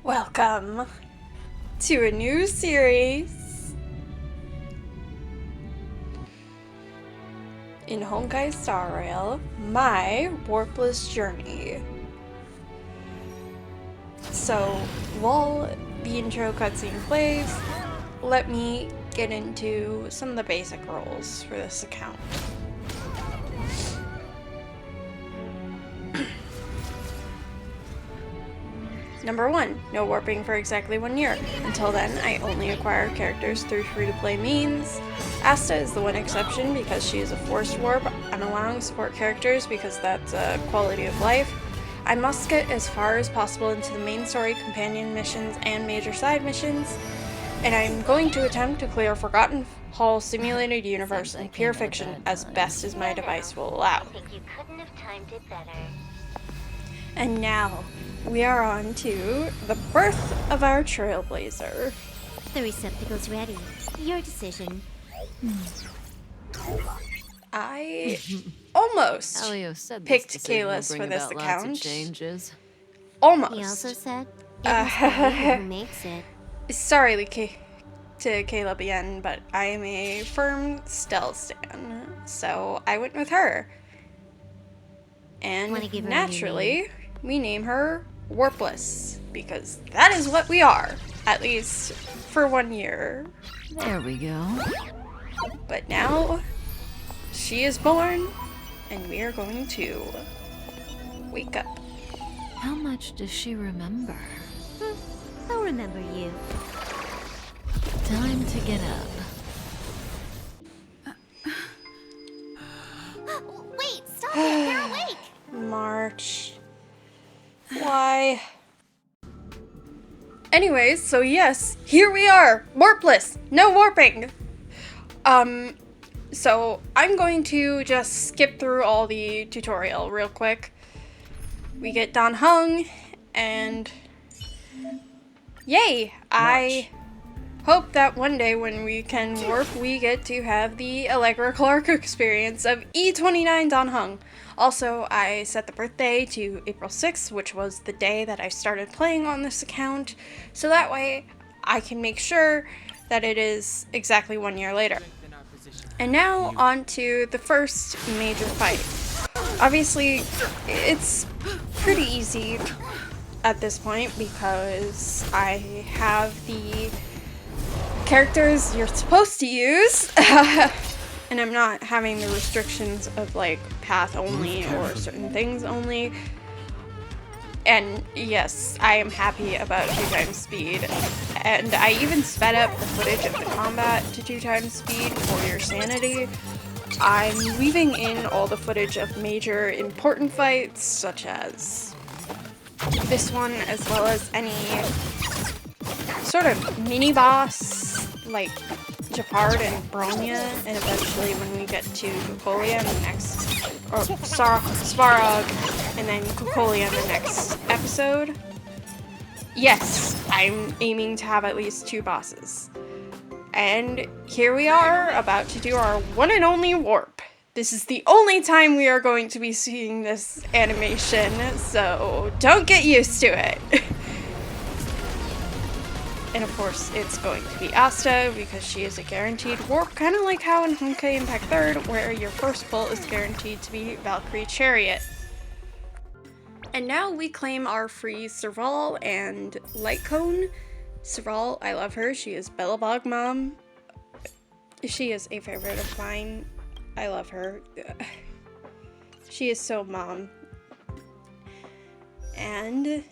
Welcome to a new series in Honkai Star Rail, my Warpless journey. So, while the intro cutscene plays, let me get into some of the basic rules for this account. Number 1, no warping for exactly 1 year. Until then, I only acquire characters through free-to-play means. Asta is the one exception because she is a forced warp. I'm allowing support characters because that's a quality of life. I must get as far as possible into the main story, companion missions, and major side missions. And I'm going to attempt to clear Forgotten Hall Simulated Universe in pure fiction as best as my device will allow. I think you couldn't have timed it better. And now, we are on to the birth of our trailblazer. The receptacle's ready. Your decision. I almost Elio said picked this decision will Kalis bring for this about lots account. of changes. Almost. He also said, it must be you who makes it. Sorry to Caleb again, but I am a firm Stell stan, so I went with her. Wanna And give her a new naturally, we name her Warpless, because that is what we are, at least for 1 year. There we go. But now, she is born, and we are going to wake up. How much does she remember? I'll remember you. Time to get up. Wait, stop it! They're awake! March. Why? Anyways, so yes, here we are! Warpless! No warping! So I'm going to just skip through all the tutorial real quick. We get Dan Heng, and yay! I hope that one day when we can warp, we get to have the Allegra Clark experience of E29 Dan Heng. Also, I set the birthday to April 6th, which was the day that I started playing on this account, so that way I can make sure that it is exactly 1 year later. And now on to the first major fight. Obviously, it's pretty easy at this point because I have the characters you're supposed to use. And I'm not having the restrictions of like path only or certain things only. And yes, I am happy about 2x speed. And I even sped up the footage of the combat to 2x speed for your sanity. I'm leaving in all the footage of major important fights, such as this one, as well as any sort of mini-boss, like Japard and Bronya, and eventually when we get to Kukolia in the next, or Svarog, and then Kukolia in the next episode. Yes, I'm aiming to have at least 2 bosses. And here we are, about to do our one and only warp. This is the only time we are going to be seeing this animation, so don't get used to it. And of course, it's going to be Asta, because she is a guaranteed warp, kind of like how in Honkai Impact 3rd, where your first pull is guaranteed to be Valkyrie Chariot. And now we claim our free Serval and Light Cone. Serval, I love her. She is Bellabog Mom. She is a favorite of mine. I love her. She is so mom. And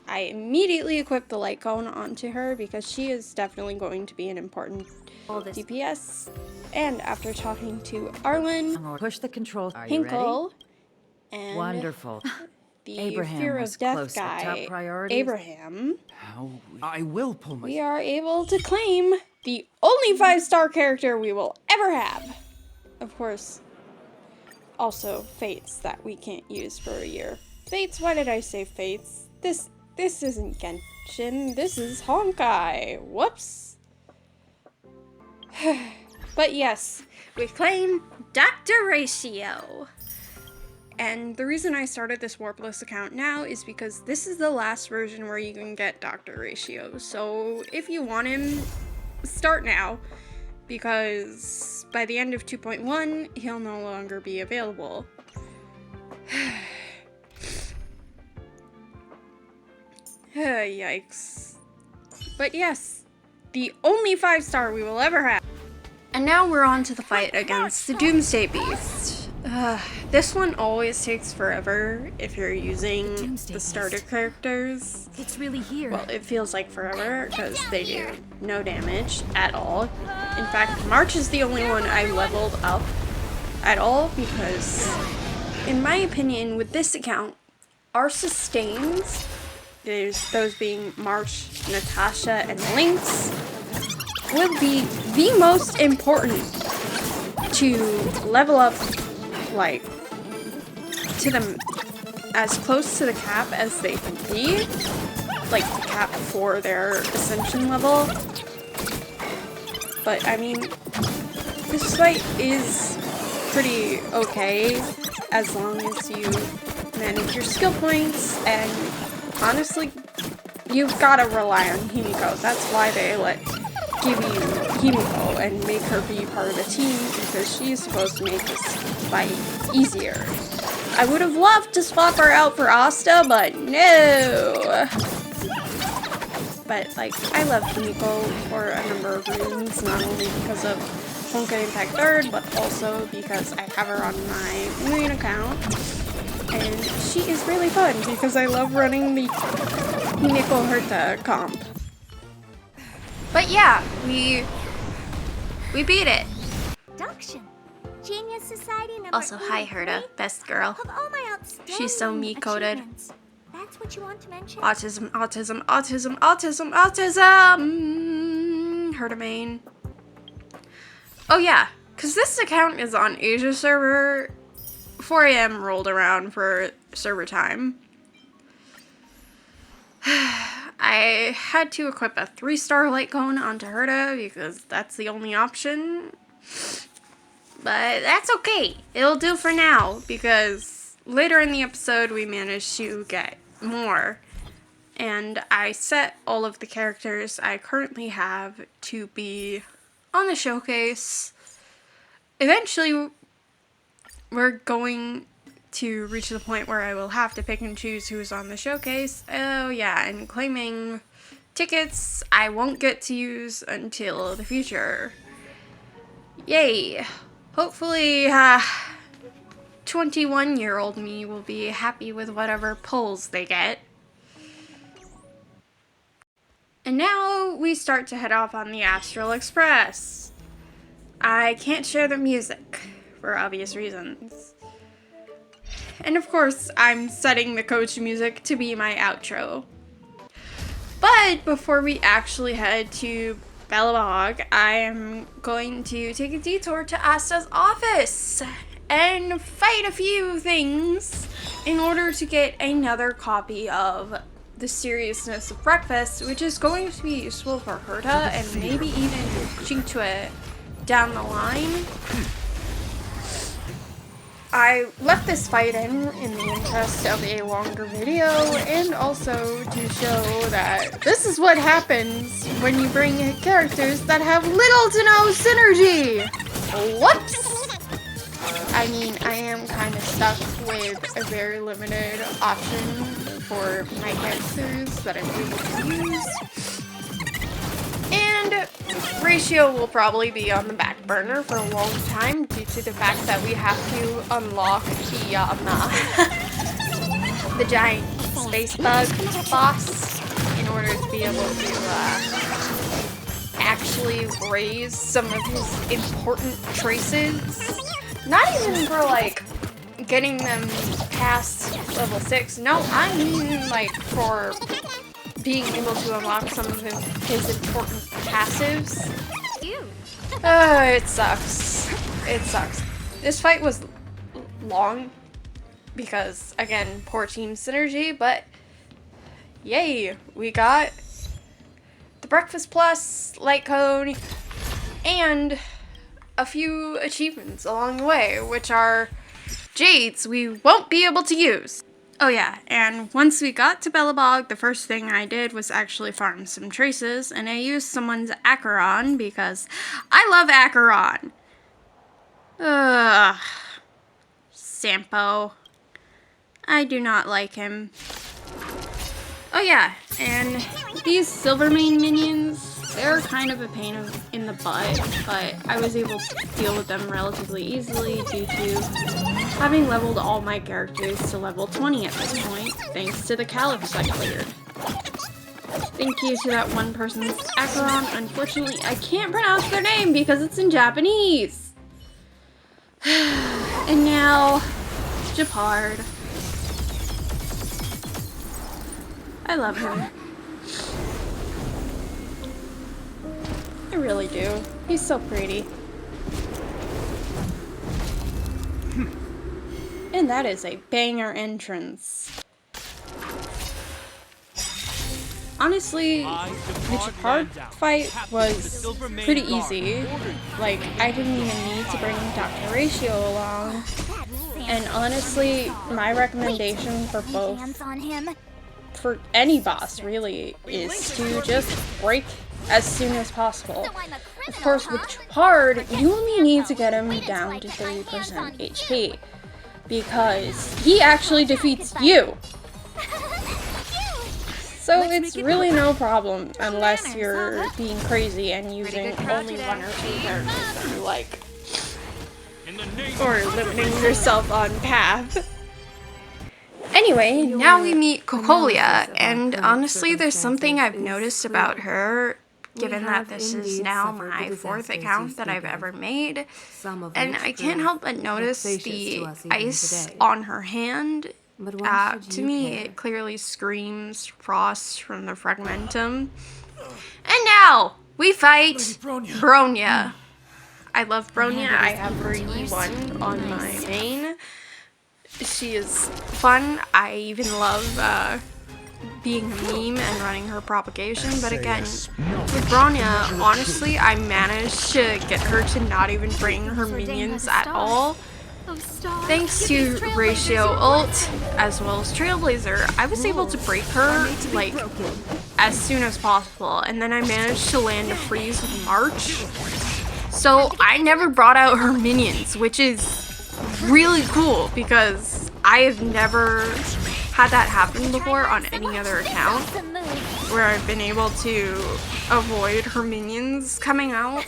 I immediately equipped the Light Cone onto her because she is definitely going to be an important DPS. And after talking to Arlen, Push the control. Are you Hinkle, ready? and Wonderful. the Abraham Fear was of Death close. The top guy, priority. Abraham, I will pull my. we are able to claim the only 5-star character we will ever have. Of course, also Fates that we can't use for a year. Fates, why did I say Fates? This isn't Genshin, this is Honkai. Whoops. But yes, we claim Dr. Ratio. And the reason I started this Warpless account now is because this is the last version where you can get Dr. Ratio. So if you want him, start now, because by the end of 2.1, he'll no longer be available. Yikes. But yes, the only 5-star we will ever have. And now we're on to the fight against the Doomsday Beast. This one always takes forever if you're using the starter characters. It's really here. Well, it feels like forever because they do no damage at all. In fact, March is the only one I leveled up at all because, in my opinion, with this account, our sustains, there's those being March, Natasha, and Lynx, will be the most important to level up, like, to them as close to the cap as they can be, like the cap for their ascension level. But I mean, this fight is pretty okay as long as you manage your skill points, and honestly, you've gotta rely on Himiko. That's why they give you Himiko and make her be part of the team, because she's supposed to make this fight easier. I would have loved to swap her out for Asta, but no! But, like, I love Himiko for a number of reasons, not only because of Honka Impact 3rd, but also because I have her on my main account. And she is really fun because I love running the Himiko Herta comp. But yeah, we beat it. Production. Genius Society number Also, hi Herta, 83 best girl. of all my outstanding She's so me-coded. achievements. That's what you want to mention? Autism, autism, autism, autism, autism! Herta main. Oh yeah, because this account is on Asia server. 4 AM rolled around for server time. I had to equip a 3-star light cone onto Herta because that's the only option. But that's okay. It'll do for now because later in the episode we managed to get more. And I set all of the characters I currently have to be on the showcase. Eventually, we're going to reach the point where I will have to pick and choose who's on the showcase. Oh yeah, and claiming tickets I won't get to use until the future. Yay! Hopefully, 21-year-old me will be happy with whatever pulls they get. And now we start to head off on the Astral Express. I can't share the music for obvious reasons. And of course, I'm setting the coach music to be my outro. But before we actually head to Belobog, I am going to take a detour to Asta's office and fight a few things in order to get another copy of The Seriousness of Breakfast, which is going to be useful for Herta and maybe even Chingchue down the line. I left this fight in the interest of a longer video, and also to show that this is what happens when you bring characters that have little to no synergy! Whoops! I mean, I am kind of stuck with a very limited option for my characters that I'm able to use. And Ratio will probably be on the back burner for a long time due to the fact that we have to unlock the, the giant space bug boss in order to be able to, actually raise some of his important traces. Not even for, like, getting them past level 6. No, I mean, like, for being able to unlock some of his important passives. It sucks. It sucks. This fight was long because, again, poor team synergy, but yay, we got the Breakfast Plus, Light Cone, and a few achievements along the way, which are jades we won't be able to use. Oh yeah, and once we got to Bellabog, the first thing I did was actually farm some traces, and I used someone's Acheron because I love Acheron. Ugh. Sampo. I do not like him. Oh yeah, and these Silvermane minions, they're kind of a pain in the butt, but I was able to deal with them relatively easily due to having leveled all my characters to level 20 at this point, thanks to the Calyx I cleared. Thank you to that one person's Acheron. Unfortunately, I can't pronounce their name because it's in Japanese. And now, Japard. I love him. I really do. He's so pretty. And that is a banger entrance. Honestly, the Japard fight was pretty easy. Like, I didn't even need to bring Dr. Ratio along. And honestly, my recommendation for both, for any boss really, is to just break as soon as possible. Of course, with Japard, you only need to get him down to 30% HP, because he actually defeats you. So it's really no problem unless you're being crazy and using only one or two characters that you like. Or limiting yourself on path. Anyway, now we meet Cocolia, and honestly there's something I've noticed about her, given that this is now my 4th account that I've ever made, and I can't help but notice the ice on her hand. To me, it clearly screams Frost from the Fragmentum. And now, we fight Bronya. I love Bronya. I have her E1 on my main. She is fun. I even love being a meme and running her propagation, but again, with Bronya, honestly, I managed to get her to not even bring her minions at all. Thanks to Ratio ult, as well as Trailblazer, I was able to break her, like, as soon as possible, and then I managed to land a freeze with March. So I never brought out her minions, which is really cool, because I have never had that happen before on any other account, where I've been able to avoid her minions coming out.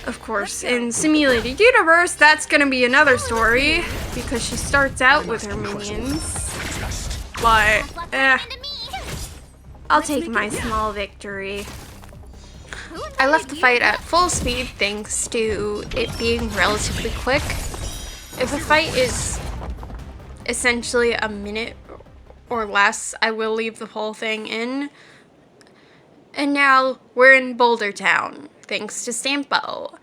Of course, in Simulated Universe, that's gonna be another story, because she starts out with her minions, but, I'll take my small victory. I left the fight at full speed thanks to it being relatively quick. If a fight is essentially a minute or less, I will leave the whole thing in. And now we're in Boulder Town, thanks to Sampo.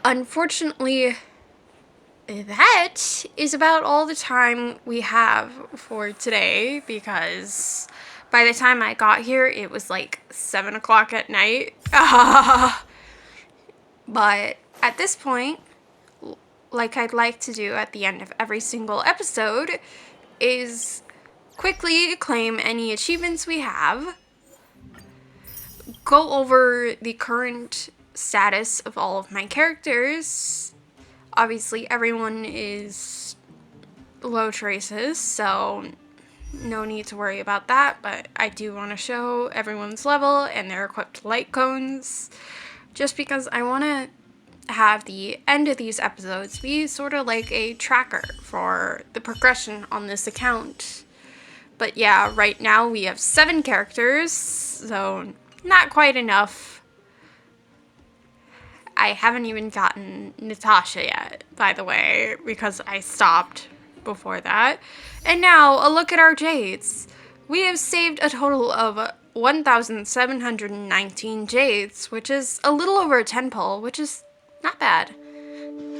Unfortunately, that is about all the time we have for today, because by the time I got here, it was like 7 o'clock at night. But at this point, like I'd like to do at the end of every single episode, is quickly claim any achievements we have, go over the current status of all of my characters. Obviously, everyone is low traces, so no need to worry about that, but I do want to show everyone's level and their equipped light cones, just because I want to have the end of these episodes be sort of like a tracker for the progression on this account. But yeah, right now we have 7 characters, so not quite enough. I haven't even gotten Natasha yet, by the way, because I stopped before that. And now, a look at our jades. We have saved a total of 1,719 jades, which is a little over a 10 pull, which is not bad.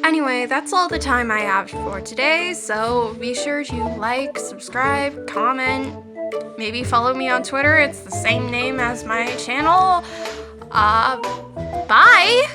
Anyway, that's all the time I have for today, so be sure to like, subscribe, comment, maybe follow me on Twitter. It's the same name as my channel. Bye!